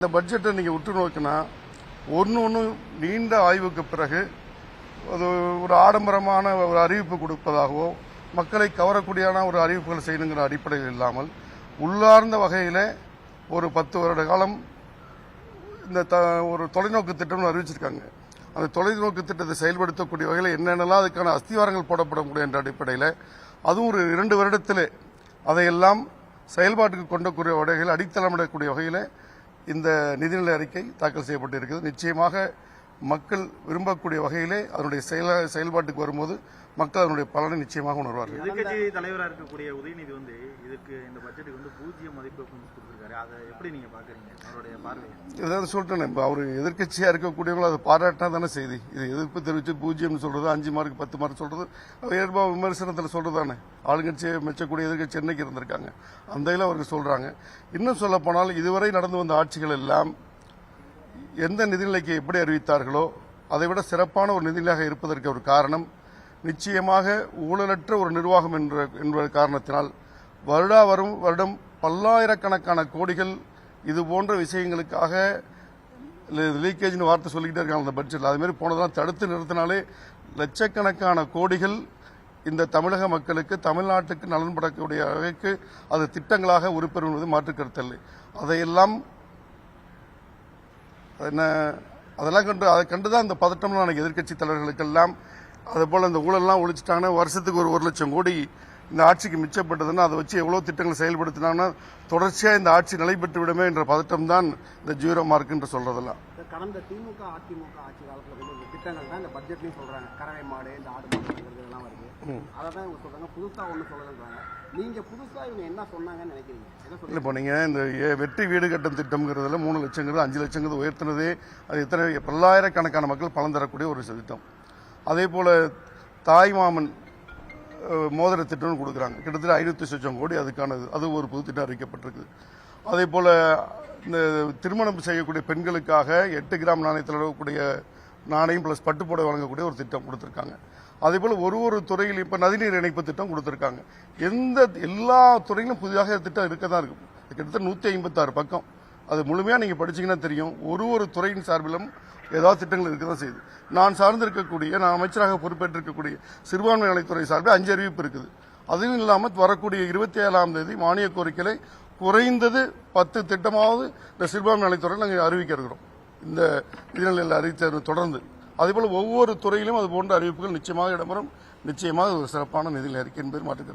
இந்த பட்ஜெட்டை நீங்க உற்று நோக்கினா ஒன்னு நீண்ட ஆய்வுக்கு பிறகு அது ஒரு ஆடம்பரமான ஒரு அறிவிப்பு கொடுப்பதாகவோ மக்களை கவரக்கூடியான ஒரு அறிவிப்புகள் செய்யணுங்கிற அடிப்படையில் இல்லாமல் உள்ளார்ந்த வகையில் ஒரு 10 வருட காலம் இந்த ஒரு தொலைநோக்கு திட்டம்னு அறிவிச்சிருக்காங்க. அந்த தொலைநோக்கு திட்டத்தை செயல்படுத்தக்கூடிய வகையில் என்னென்னலாம் அதுக்கான அஸ்திவாரங்கள் போடப்படக்கூடிய என்ற அடிப்படையில் அதுவும் ஒரு 2 வருடத்திலே அதையெல்லாம் செயல்பாட்டுக்கு கொண்டக்கூடிய வகையில் அடித்தளமிடக்கூடிய வகையில் இந்த நிதிநிலை அறிக்கை தாக்கல் செய்யப்பட்டிருக்கிறது. நிச்சயமாக மக்கள் விரும்பக்கூடிய வகையிலே அதனுடைய செயல்பாட்டுக்கு வரும்போது மக்கள் அதனுடைய பலனை நிச்சயமாக உணர்வார்கள். எதிர்க்கட்சி தலைவராக இருக்கக்கூடிய உதயநிதி இதுக்கு இந்த பட்ஜெட்டுக்கு 0 மதிப்பு கொடுத்திருக்காரு. அதை எப்படி நீங்க பாக்குறீங்க? அவருடைய பார்வை ஏதாவது சொல்லிட்டேன். அவர் எதிர்க்கட்சியா இருக்கக்கூடியவங்க அதை பாராட்டினா தானே செய்தி. இது எதிர்ப்பு தெரிவித்து 0 சொல்றது 5 மார்க் 10 மார்க் சொல்றது இயல்பா விமர்சனத்தில் சொல்றதானே. ஆளுங்கட்சியை மெச்சக்கூடிய எதிர்க்கட்சி என்னைக்கு இருந்திருக்காங்க, அந்த இதில் அவருக்கு சொல்றாங்க. இன்னும் சொல்ல போனால் இதுவரை நடந்து வந்த ஆட்சிகள் எல்லாம் எந்த நிதிநிலைக்கு எப்படி அறிவித்தார்களோ அதை விட சிறப்பான ஒரு நிதிநிலையாக இருப்பதற்கு ஒரு காரணம் நிச்சயமாக ஊழலற்ற ஒரு நிர்வாகம் என்ற காரணத்தினால் வருடம் பல்லாயிரக்கணக்கான கோடிகள் இது போன்ற விஷயங்களுக்காக லீக்கேஜ்னு வார்த்தை சொல்லிக்கிட்டே இருக்காங்க அந்த பட்ஜெட்டில். அதுமாரி போனதெல்லாம் தடுத்து நிறுத்தினாலே லட்சக்கணக்கான கோடிகள் இந்த தமிழக மக்களுக்கு தமிழ்நாட்டுக்கு நலன்படக்கூடிய வகைக்கு அது திட்டங்களாக உருப்பெறுவது மாற்று கருத்தல்ல. அதையெல்லாம் அதை கண்டுதான் இந்த பதட்டம்லாம் எனக்கு எதிர்க்கட்சி தலைவர்களுக்கெல்லாம் அதுபோல் இந்த ஊழல்லாம் ஒழிச்சிட்டாங்கன்னா வருஷத்துக்கு ஒரு 1 லட்சம் கோடி இந்த ஆட்சிக்கு மிச்சப்பட்டதுன்னா அதை வச்சு எவ்வளவு திட்டங்களை செயல்படுத்தினாங்கன்னா தொடர்ச்சியா இந்த ஆட்சி நிலை பெற்று விடுமே என்ற பதட்டம் தான் இந்த 0 மார்க் என்று சொல்றதெல்லாம். கடந்த திமுக அதிமுக ஆட்சி காலத்தில் கொண்டு திட்டங்கள் தான் இந்த பட்ஜெட்லையும் சொல்றாங்க. கறவை மாடு, இந்த ஆடு மாடு இதெல்லாம் வருது. அதை தான் இவங்க சொல்றாங்க. புதுசா ஒண்ணு சொல்றாங்க. நீங்க புதுசா இவங்க என்ன சொன்னாங்கன்னு நினைக்கிறீங்க? இப்போ நீங்க இந்த வெற்றி வீடு கட்டும் திட்டம்ங்கிறதுல 3 லட்சங்கிறது 5 லட்சங்கிறது உயர்த்தினதே அது எத்தனை பல்லாயிரக்கணக்கான மக்கள் பலன் தரக்கூடிய ஒரு திட்டம். அதே போல தாய்மாமன் மோதிர திட்டம்னு கொடுக்குறாங்க. கிட்டத்தட்ட 500 லட்சம் கோடி அதுக்கானது. அது ஒரு புது திட்டம் அறிவிக்கப்பட்டிருக்கு. அதே போல இந்த திருமணம் செய்யக்கூடிய பெண்களுக்காக 8 கிராம் நாணயத்தில் இருக்கக்கூடிய நாணயம் பிளஸ் பட்டுப்புடவை வழங்கக்கூடிய ஒரு திட்டம் கொடுத்திருக்காங்க. அதே போல ஒரு துறையில் இப்ப நதிநீர் இணைப்பு திட்டம் கொடுத்திருக்காங்க. எல்லா துறையிலும் புதிதாக திட்டம் இருக்கதான் இருக்கு. கிட்டத்தட்ட 156 பக்கம். அது முழுமையா நீங்க படிச்சீங்கன்னா தெரியும். ஒரு துறையின் சார்பிலும் ஏதாவது திட்டங்கள் இருக்கதான் செய்யுது. நான் அமைச்சராக பொறுப்பேற்றிருக்கக்கூடிய சிறுபான்மை நலத்துறை சார்பில் 5 அறிவிப்பு இருக்குது. அதுவும் இல்லாமல் வரக்கூடிய 27ஆம் தேதி மானிய கோரிக்கைகளை குறைந்தது 10 திட்டமாவது இந்த சிறுபான்மை நலத்துறையில் நாங்கள் அறிவிக்க இருக்கிறோம். இந்த நிதிநிலையில் அறிவித்த தொடர்ந்து அதேபோல ஒவ்வொரு துறையிலும் அது போன்ற அறிவிப்புகள் நிச்சயமாக இடம்பெறும். நிச்சயமாக ஒரு சிறப்பான நிதிநிலை அறிக்கை என்பது மாற்றுகிறது.